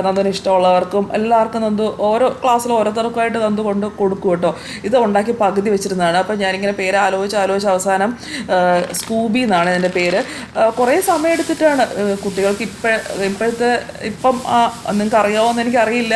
നന്ദുവിന് ഇഷ്ടമുള്ളവർക്കും എല്ലാവർക്കും നന്ദു ഓരോ ക്ലാസ്സിൽ ഓരോരുത്തർക്കുമായിട്ട് നന്ദു കൊണ്ട് കൊടുക്കും കേട്ടോ. ഇത് ഉണ്ടാക്കി പകുതി വെച്ചിരുന്നതാണ്. അപ്പം ഞാനിങ്ങനെ പേര് ആലോചിച്ച് അവസാനം സ്കൂബി എന്നാണ് ഇതിൻ്റെ പേര്. കുറേ സമയം എടുത്തിട്ടാണ് കുട്ടികൾക്ക് ഇപ്പം നിങ്ങൾക്ക് അറിയാവുമെന്ന് എനിക്കറിയില്ല,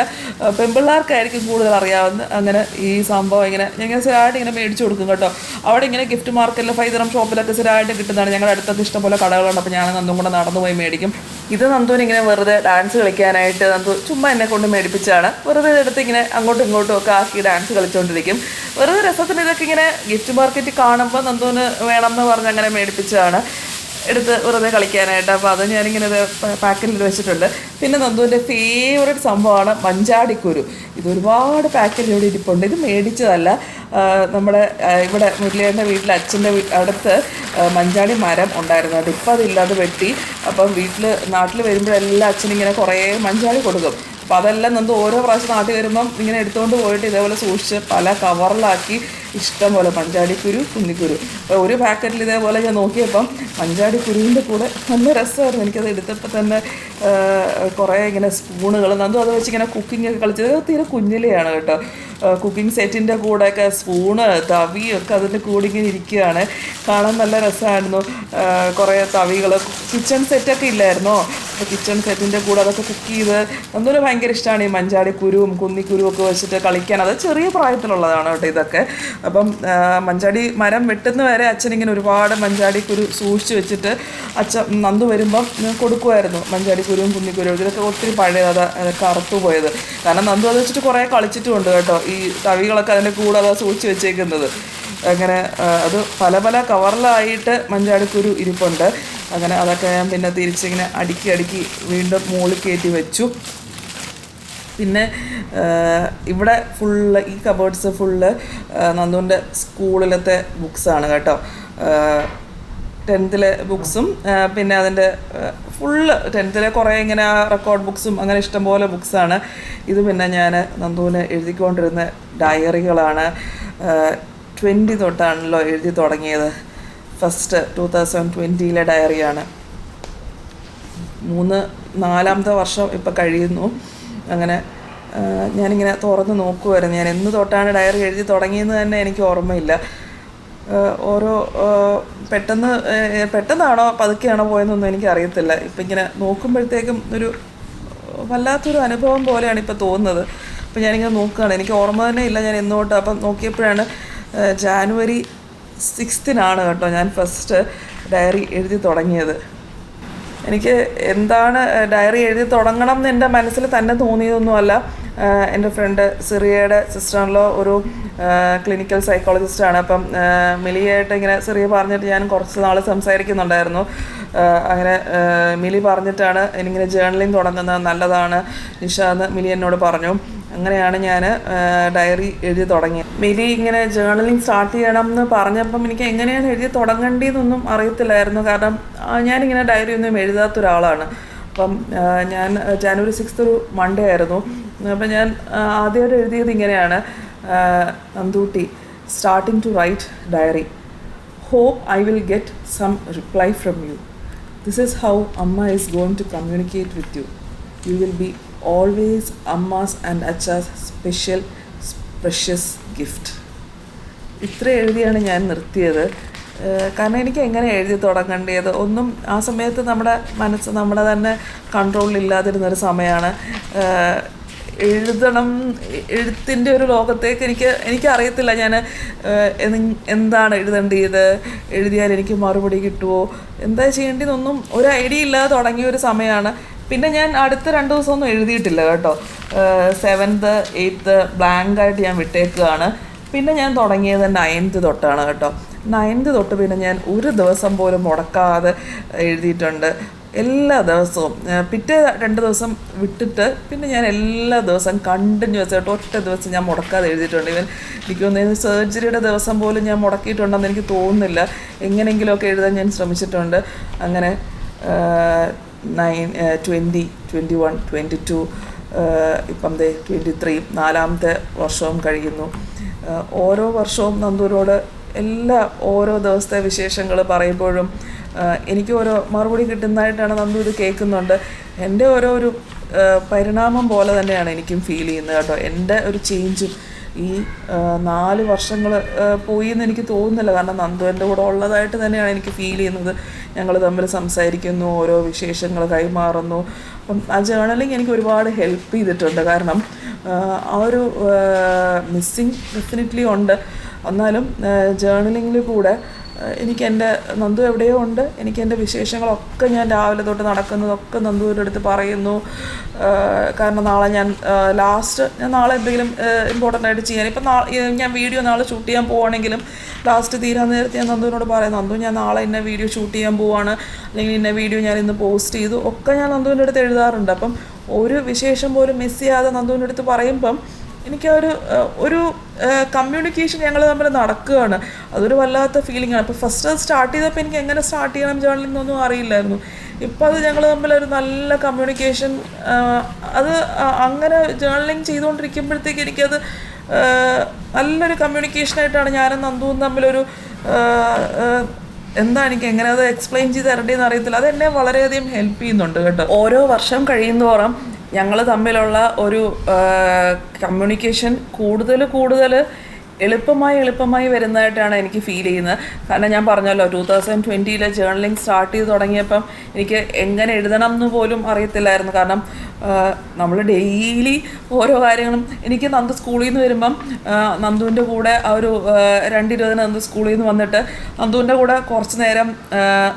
പെൺപിള്ളേർക്കായിരിക്കും കൂടുതൽ അറിയാവുന്നത്. അങ്ങനെ ഈ സംഭവം ഇങ്ങനെ ഞങ്ങൾ സ്ഥിരമായിട്ട് ഇങ്ങനെ മേടിച്ചു കൊടുക്കും കേട്ടോ. അവിടെ ഇങ്ങനെ ഗിഫ്റ്റ് മാർക്കറ്റിൽ 5 ദിറം ഷോപ്പിലൊക്കെ സ്ഥിരമായിട്ട് കിട്ടുന്നതാണ്. ഞങ്ങളുടെ അടുത്തൊക്കെ ഇഷ്ടംപോലെ കടകളുണ്ട്. അപ്പോൾ ഞാൻ നന്ദും കൂടെ നടന്നു പോയി മേടിക്കും. ഇത് നന്ദുവിന് ഇങ്ങനെ വെറുതെ ഡാൻസ് കളിക്കാനായിട്ട് നന്ദു ചുമ്മാ എന്നെ കൊണ്ട് മേടിപ്പിച്ചാണ്. വെറുതെ എടുത്ത് ഇങ്ങനെ അങ്ങോട്ടും ഇങ്ങോട്ടും ഒക്കെ ആക്കി ഡാൻസ് കളിച്ചുകൊണ്ടിരിക്കും. വെറുതെ രസത്തിന് ഇതൊക്കെ ഇങ്ങനെ ഗിഫ്റ്റ് മാർക്കറ്റിൽ കാണുമ്പോൾ നന്ദുവിന് വേണമെന്ന് പറഞ്ഞ് അങ്ങനെ മേടിപ്പിച്ചതാണ്. എടുത്ത് വെറുതെ കളിക്കാനായിട്ട്. അപ്പോൾ അത് ഞാനിങ്ങനെ പാക്കിൽ വെച്ചിട്ടുണ്ട്. പിന്നെ നന്ദുവിൻ്റെ ഫേവറേറ്റ് സംഭവമാണ് മഞ്ചാടിക്കുരു. ഇതൊരുപാട് പാക്കിൽ ഇവിടെ ഇരിപ്പുണ്ട്. ഇത് മേടിച്ചതല്ല, നമ്മുടെ ഇവിടെ മുരളിയേട്ടൻ്റെ വീട്ടിൽ അച്ഛൻ്റെ അടുത്ത് മഞ്ചാടി മരം ഉണ്ടായിരുന്നു. അതിപ്പോൾ അതില്ലാതെ വെട്ടി. അപ്പം നാട്ടിൽ വരുമ്പോഴെല്ലാം അച്ഛനിങ്ങനെ കുറേ മഞ്ചാടി കൊടുക്കും. അപ്പോൾ അതെല്ലാം നന്ദു ഓരോ പ്രാവശ്യം നാട്ടിൽ വരുമ്പം ഇങ്ങനെ എടുത്തുകൊണ്ട് പോയിട്ട് ഇതേപോലെ സൂക്ഷിച്ച് പല കവറിലാക്കി ഇഷ്ടം പോലെ മഞ്ചാടിക്കുരു, കുന്നിക്കുരു. അപ്പോൾ ഒരു പാക്കറ്റിൽ ഇതേപോലെ ഞാൻ നോക്കിയപ്പം മഞ്ചാടിക്കുരുവിൻ്റെ കൂടെ നല്ല രസമായിരുന്നു. എനിക്കത് എടുത്തപ്പോൾ തന്നെ കുറേ ഇങ്ങനെ സ്പൂണുകൾ നന്ദു അത് വെച്ച് ഇങ്ങനെ കുക്കിങ്ങൊക്കെ കളിച്ചത് തീരെ കുഞ്ഞിലെയാണ് കേട്ടോ. കുക്കിംഗ് സെറ്റിൻ്റെ കൂടെയൊക്കെ സ്പൂണ് തവിയൊക്കെ അതിൻ്റെ കൂടെ ഇങ്ങനെ ഇരിക്കുകയാണ്. കാണാൻ നല്ല രസമായിരുന്നു. കുറേ തവികൾ, കിച്ചൺ സെറ്റൊക്കെ ഇല്ലായിരുന്നോ, അപ്പോൾ കിച്ചൺ സെറ്റിൻ്റെ കൂടെ അതൊക്കെ കുക്ക് ചെയ്ത് നന്ദുവിന് ഭയങ്കര ഇഷ്ടമാണ് ഈ മഞ്ചാടിക്കുരുവും കുന്നിക്കുരുവും ഒക്കെ വെച്ചിട്ട് കളിക്കാൻ. അത് ചെറിയ പ്രായത്തിലുള്ളതാണ് കേട്ടോ ഇതൊക്കെ. അപ്പം മഞ്ചാടി മരം വെട്ടുന്ന വരെ അച്ഛനിങ്ങനെ ഒരുപാട് മഞ്ചാടിക്കുരു സൂക്ഷിച്ച് വെച്ചിട്ട് നന്ദു വരുമ്പം കൊടുക്കുമായിരുന്നു. മഞ്ചാടിക്കുരുവും കുന്നിക്കുരുവും ഇതൊക്കെ ഒത്തിരി പഴയത്, അതൊക്കെ അറുത്തു പോയത്. കാരണം നന്ദു അത് വെച്ചിട്ട് കുറേ കളിച്ചിട്ടുമുണ്ട് കേട്ടോ. ഈ തവികളൊക്കെ അതിൻ്റെ കൂടെ അതാ സൂക്ഷിച്ച് വെച്ചേക്കുന്നത്. അങ്ങനെ അത് പല പല കവറിലായിട്ട് മഞ്ചാടിക്കുരു ഇരിപ്പുണ്ട്. അങ്ങനെ അതൊക്കെ ഞാൻ പിന്നെ തിരിച്ചിങ്ങനെ അടുക്കി വീണ്ടും മുകളിൽ കയറ്റി വെച്ചു. പിന്നെ ഇവിടെ ഫുള്ള് ഈ കബേർഡ്സ് ഫുള്ള് നന്ദുവിൻ്റെ സ്കൂളിലത്തെ ബുക്സാണ് കേട്ടോ. 10th ബുക്സും പിന്നെ അതിൻ്റെ ഫുള്ള് 10th കുറേ ഇങ്ങനെ റെക്കോർഡ് ബുക്സും അങ്ങനെ ഇഷ്ടംപോലെ ബുക്സാണ്. ഇത് പിന്നെ ഞാൻ നന്ദുവിന് എഴുതിക്കൊണ്ടിരുന്ന ഡയറികളാണ്. 20 തൊട്ടാണല്ലോ എഴുതി തുടങ്ങിയത്. ഫസ്റ്റ് 2020 ഡയറിയാണ്. 4-ാമത്തെ വർഷം ഇപ്പോൾ കഴിയുന്നു. അങ്ങനെ ഞാനിങ്ങനെ തുറന്ന് നോക്കുമായിരുന്നു. ഞാൻ എന്ന് തൊട്ടാണ് ഡയറി എഴുതി തുടങ്ങിയെന്ന് തന്നെ എനിക്ക് ഓർമ്മയില്ല. ഓരോ പെട്ടെന്നാണോ പതുക്കെയാണോ പോയെന്നൊന്നും എനിക്കറിയത്തില്ല. ഇപ്പം ഇങ്ങനെ നോക്കുമ്പോഴത്തേക്കും ഒരു വല്ലാത്തൊരു അനുഭവം പോലെയാണ് ഇപ്പോൾ തോന്നുന്നത്. അപ്പോൾ ഞാനിങ്ങനെ നോക്കുകയാണ്, എനിക്ക് ഓർമ്മ തന്നെ ഇല്ല ഞാൻ എന്നോട്ട്. അപ്പം നോക്കിയപ്പോഴാണ് January 6th കേട്ടോ ഞാൻ ഫസ്റ്റ് ഡയറി എഴുതി തുടങ്ങിയത്. എനിക്ക് എന്താണ് ഡയറി എഴുതി തുടങ്ങണം എന്ന് എൻ്റെ മനസ്സിൽ തന്നെ തോന്നിയതൊന്നുമല്ല. എൻ്റെ ഫ്രണ്ട് സിറിയയുടെ സിസ്റ്ററിലോ ഒരു ക്ലിനിക്കൽ സൈക്കോളജിസ്റ്റാണ്. അപ്പം മിലിയായിട്ട് ഇങ്ങനെ സിറിയ പറഞ്ഞിട്ട് ഞാൻ കുറച്ച് നാൾ സംസാരിക്കുന്നുണ്ടായിരുന്നു. അങ്ങനെ മിലി പറഞ്ഞിട്ടാണ് എനിക്കിങ്ങനെ ജേർണലിങ് തുടങ്ങുന്നത് നല്ലതാണ് നിഷ എന്ന് മിലി എന്നോട് പറഞ്ഞു. അങ്ങനെയാണ് ഞാൻ ഡയറി എഴുതി തുടങ്ങിയത്. മിലി ഇങ്ങനെ ജേർണലിങ് സ്റ്റാർട്ട് ചെയ്യണം എന്ന് പറഞ്ഞപ്പം എനിക്ക് എങ്ങനെയാണ് എഴുതി തുടങ്ങേണ്ടതെന്നൊന്നും അറിയത്തില്ലായിരുന്നു. കാരണം ഞാനിങ്ങനെ ഡയറി ഒന്നും എഴുതാത്തൊരാളാണ്. അപ്പം ഞാൻ January 6th ഒരു മൺഡേ ആയിരുന്നു. അപ്പം ഞാൻ ആദ്യമായിട്ട് എഴുതിയത് ഇങ്ങനെയാണ്: Nandootty, starting to write diary. Hope I will get some reply from you. This is how Amma is going to communicate with you. You will be always Amma's and Acha's special precious gift. ഇത്ര എഴുതിയാണ് ഞാൻ നിർത്തിയത്. കാരണം എനിക്ക് എങ്ങനെ എഴുതി തുടങ്ങേണ്ടത് ഒന്നും ആ സമയത്ത് നമ്മുടെ മനസ്സ് നമ്മുടെ തന്നെ കൺട്രോളിലില്ലാതിരുന്നൊരു സമയമാണ്. എഴുത്തിൻ്റെ ഒരു ലോകത്തേക്ക് എനിക്കറിയത്തില്ല ഞാൻ എന്താണ് എഴുതേണ്ടത്, എഴുതിയാൽ എനിക്ക് മറുപടി കിട്ടുമോ, എന്താ ചെയ്യേണ്ടതെന്നൊന്നും ഒരു ഐഡിയ ഇല്ലാതെ തുടങ്ങിയ ഒരു സമയമാണ്. പിന്നെ ഞാൻ അടുത്ത 2 ദിവസമൊന്നും എഴുതിയിട്ടില്ല കേട്ടോ. 7th 8th ബ്ലാങ്കായിട്ട് ഞാൻ വിട്ടേക്കുകയാണ്. പിന്നെ ഞാൻ തുടങ്ങിയത് 9th തൊട്ടാണ് കേട്ടോ. 9th തൊട്ട് പിന്നെ ഞാൻ ഒരു ദിവസം പോലും മുടക്കാതെ എഴുതിയിട്ടുണ്ട്. എല്ലാ ദിവസവും പിറ്റേ 2 ദിവസം വിട്ടിട്ട് പിന്നെ ഞാൻ എല്ലാ ദിവസവും കണ്ടിന്യൂസ് ആയിട്ട് ഒറ്റ ദിവസം ഞാൻ മുടക്കാതെ എഴുതിയിട്ടുണ്ട്. എനിക്ക് തോന്നുന്നു സർജറിയുടെ ദിവസം പോലും ഞാൻ മുടക്കിയിട്ടുണ്ടെന്ന് എനിക്ക് തോന്നുന്നില്ല. എങ്ങനെയെങ്കിലുമൊക്കെ എഴുതാൻ ഞാൻ ശ്രമിച്ചിട്ടുണ്ട്. അങ്ങനെ 20, 21, 22 ഇപ്പം 23 4ാമത്തെ വർഷവും കഴിയുന്നു. ഓരോ വർഷവും നന്ദൂരോട് ഓരോ ദിവസത്തെ വിശേഷങ്ങൾ പറയുമ്പോഴും എനിക്ക് ഓരോ മറുപടി കിട്ടുന്നതായിട്ടാണ് നന്ദു ഇത് കേൾക്കുന്നുണ്ട്. എൻ്റെ ഒരു പരിണാമം പോലെ തന്നെയാണ് എനിക്കും ഫീൽ ചെയ്യുന്നത് കേട്ടോ. എൻ്റെ ഒരു ചേഞ്ചും ഈ 4 വർഷങ്ങൾ പോയി എന്ന് എനിക്ക് തോന്നുന്നില്ല. കാരണം നന്ദു എൻ്റെ കൂടെ ഉള്ളതായിട്ട് തന്നെയാണ് എനിക്ക് ഫീൽ ചെയ്യുന്നത്. ഞങ്ങൾ തമ്മിൽ സംസാരിക്കുന്നു, ഓരോ വിശേഷങ്ങൾ കൈമാറുന്നു. അപ്പം ആ ജേർണലിങ് എനിക്ക് ഒരുപാട് ഹെൽപ്പ് ചെയ്തിട്ടുണ്ട്. കാരണം ആ ഒരു മിസ്സിങ് ഡെഫിനറ്റ്ലി ഉണ്ട്. എന്നാലും ജേർണലിങ്ങിൽ കൂടെ എനിക്ക് എൻ്റെ നന്ദു എവിടെയോ ഉണ്ട്, എനിക്ക് എൻ്റെ വിശേഷങ്ങളൊക്കെ ഞാൻ രാവിലെ തൊട്ട് നടക്കുന്നതൊക്കെ നന്ദുവിൻ്റെ അടുത്ത് പറയുന്നു. കാരണം നാളെ ഞാൻ നാളെ എന്തെങ്കിലും ഇമ്പോർട്ടൻ്റ് ആയിട്ട് ചെയ്യാൻ, ഇപ്പം ഞാൻ വീഡിയോ നാളെ ഷൂട്ട് ചെയ്യാൻ പോവുകയാണെങ്കിലും ലാസ്റ്റ് തീരാൻ നേരത്തെ ഞാൻ നന്ദുവിനോട് പറയാം, നന്ദു ഞാൻ നാളെ ഇന്ന വീഡിയോ ഷൂട്ട് ചെയ്യാൻ പോവാണ്, അല്ലെങ്കിൽ ഇന്ന വീഡിയോ ഞാൻ ഇന്ന് പോസ്റ്റ് ചെയ്തു ഒക്കെ ഞാൻ നന്ദുവിൻ്റെ അടുത്ത് എഴുതാറുണ്ട്. അപ്പം ഒരു വിശേഷം പോലും മിസ് ചെയ്യാതെ നന്ദുവിൻ്റെ അടുത്ത് പറയുമ്പം എനിക്ക് ഒരു കമ്മ്യൂണിക്കേഷൻ ഞങ്ങൾ തമ്മിൽ നടക്കുകയാണ്. അതൊരു വല്ലാത്ത ഫീലിംഗാണ്. ഇപ്പോൾ ഫസ്റ്റ് അത് സ്റ്റാർട്ട് ചെയ്തപ്പോൾ എനിക്ക് എങ്ങനെ സ്റ്റാർട്ട് ചെയ്യണം ജേർണലിംഗ് എന്നൊന്നും അറിയില്ലായിരുന്നു. ഇപ്പോൾ അത് ഞങ്ങൾ തമ്മിലൊരു നല്ല കമ്മ്യൂണിക്കേഷൻ, അത് അങ്ങനെ ജേർണലിംഗ് ചെയ്തുകൊണ്ടിരിക്കുമ്പോഴത്തേക്ക് എനിക്കത് നല്ലൊരു കമ്മ്യൂണിക്കേഷനായിട്ടാണ് ഞാനും നന്ദുവും തമ്മിലൊരു എന്താ എനിക്ക് എങ്ങനെ അത് എക്സ്പ്ലെയിൻ ചെയ്ത് തരേണ്ടതെന്ന് അറിയത്തില്ല. അത് എന്നെ വളരെയധികം ഹെൽപ്പ് ചെയ്യുന്നുണ്ട് കേട്ടോ. ഓരോ വർഷം കഴിയുന്തോറും ഞങ്ങൾ തമ്മിലുള്ള ഒരു കമ്മ്യൂണിക്കേഷൻ കൂടുതൽ എളുപ്പമായി വരുന്നതായിട്ടാണ് എനിക്ക് ഫീൽ ചെയ്യുന്നത്. കാരണം ഞാൻ പറഞ്ഞല്ലോ 2020 ജേർണലിംഗ് സ്റ്റാർട്ട് ചെയ്ത് തുടങ്ങിയപ്പം എനിക്ക് എങ്ങനെ എഴുതണം എന്ന് പോലും അറിയത്തില്ലായിരുന്നു. കാരണം നമ്മൾ ഡെയിലി ഓരോ കാര്യങ്ങളും, എനിക്ക് നന്ദു സ്കൂളിൽ നിന്ന് വരുമ്പം നന്ദുവിൻ്റെ കൂടെ ആ ഒരു 2:20 നന്ദു സ്കൂളിൽ നിന്ന് വന്നിട്ട് നന്ദുവിൻ്റെ കൂടെ കുറച്ച് നേരം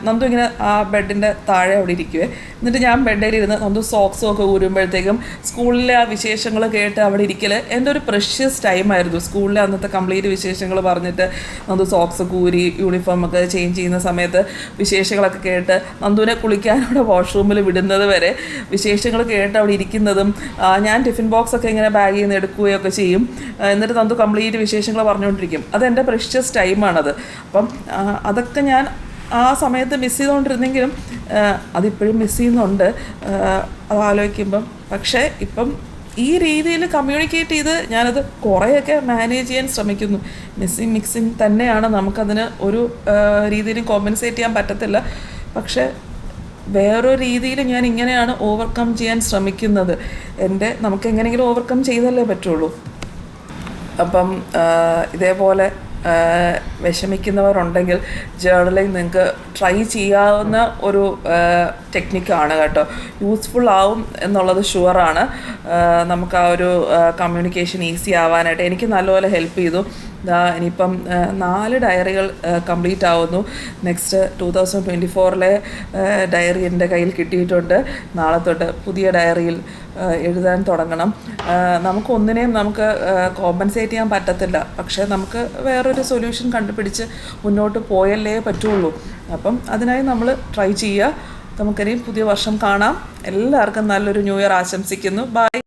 നന്ദു ഇങ്ങനെ ആ ബെഡിൻ്റെ താഴെ അവിടെ ഇരിക്കുവേ. എന്നിട്ട് ഞാൻ ബെഡിലിരുന്ന് നന്ദു സോക്സും ഒക്കെ ഊരുമ്പോഴത്തേക്കും സ്കൂളിലെ ആ വിശേഷങ്ങൾ കേട്ട് അവിടെ ഇരിക്കൽ എൻ്റെ ഒരു പ്രഷ്യസ് ടൈമായിരുന്നു. സ്കൂളിലെ അന്നത്തെ കംപ്ലീറ്റ് വിശേഷങ്ങൾ പറഞ്ഞിട്ട് നന്ദു സോക്സ് ഊരി യൂണിഫോമൊക്കെ ചേഞ്ച് ചെയ്യുന്ന സമയത്ത് വിശേഷങ്ങളൊക്കെ കേട്ട് നന്ദുവിനെ കുളിക്കാനവിടെ വാഷ്റൂമിൽ വിടുന്നത് വരെ വിശേഷങ്ങൾ കേട്ട് അവിടെ ഇരിക്കുന്നതും, ഞാൻ ടിഫിൻ ബോക്സൊക്കെ ഇങ്ങനെ ബാഗിൽ നിന്ന് എടുക്കുകയൊക്കെ ചെയ്യും. എന്നിട്ട് നന്ദു കംപ്ലീറ്റ് വിശേഷങ്ങൾ പറഞ്ഞുകൊണ്ടിരിക്കും. അതെൻ്റെ പ്രഷ്യസ് ടൈമാണത്. അപ്പം അതൊക്കെ ഞാൻ ആ സമയത്ത് മിസ് ചെയ്തുകൊണ്ടിരുന്നെങ്കിലും അതിപ്പോഴും മിസ് ചെയ്യുന്നുണ്ട് അത് ആലോചിക്കുമ്പം. പക്ഷേ ഇപ്പം ഈ രീതിയിൽ കമ്മ്യൂണിക്കേറ്റ് ചെയ്ത് ഞാനത് കുറേയൊക്കെ മാനേജ് ചെയ്യാൻ ശ്രമിക്കുന്നു. മിക്സിങ് തന്നെയാണ്, നമുക്കതിന് ഒരു രീതിയിലും കോമ്പൻസേറ്റ് ചെയ്യാൻ പറ്റത്തില്ല. പക്ഷേ വേറൊരു രീതിയിൽ ഞാൻ ഇങ്ങനെയാണ് ഓവർകം ചെയ്യാൻ ശ്രമിക്കുന്നത്. നമുക്ക് എങ്ങനെയെങ്കിലും ഓവർകം ചെയ്തല്ലേ പറ്റുള്ളൂ. അപ്പം ഇതേപോലെ വിഷമിക്കുന്നവരുണ്ടെങ്കിൽ ജേർണലിംഗ് നിങ്ങൾക്ക് ട്രൈ ചെയ്യാവുന്ന ഒരു ടെക്നിക്കാണ് കേട്ടോ. യൂസ്ഫുൾ ആവും എന്നുള്ളത് ഷുവറാണ്. നമുക്ക് ആ ഒരു കമ്മ്യൂണിക്കേഷൻ ഈസി ആവാനായിട്ട് എനിക്ക് നല്ലപോലെ ഹെൽപ്പ് ചെയ്തു. ഇനിയിപ്പം 4 ഡയറികൾ കംപ്ലീറ്റ് ആവുന്നു. നെക്സ്റ്റ് 2024 ഡയറി എൻ്റെ കയ്യിൽ കിട്ടിയിട്ടുണ്ട്. നാളെ തൊട്ട് പുതിയ ഡയറിയിൽ എഴുതാൻ തുടങ്ങണം. നമുക്ക് കോമ്പൻസേറ്റ് ചെയ്യാൻ പറ്റത്തില്ല. പക്ഷേ നമുക്ക് വേറൊരു സൊല്യൂഷൻ കണ്ടുപിടിച്ച് മുന്നോട്ട് പോയല്ലേ പറ്റുള്ളൂ. അപ്പം അതിനായി നമ്മൾ ട്രൈ ചെയ്യുക. നമുക്കിനിയും പുതിയ വർഷം കാണാം. എല്ലാവർക്കും നല്ലൊരു ന്യൂ ഇയർ ആശംസിക്കുന്നു. ബൈ.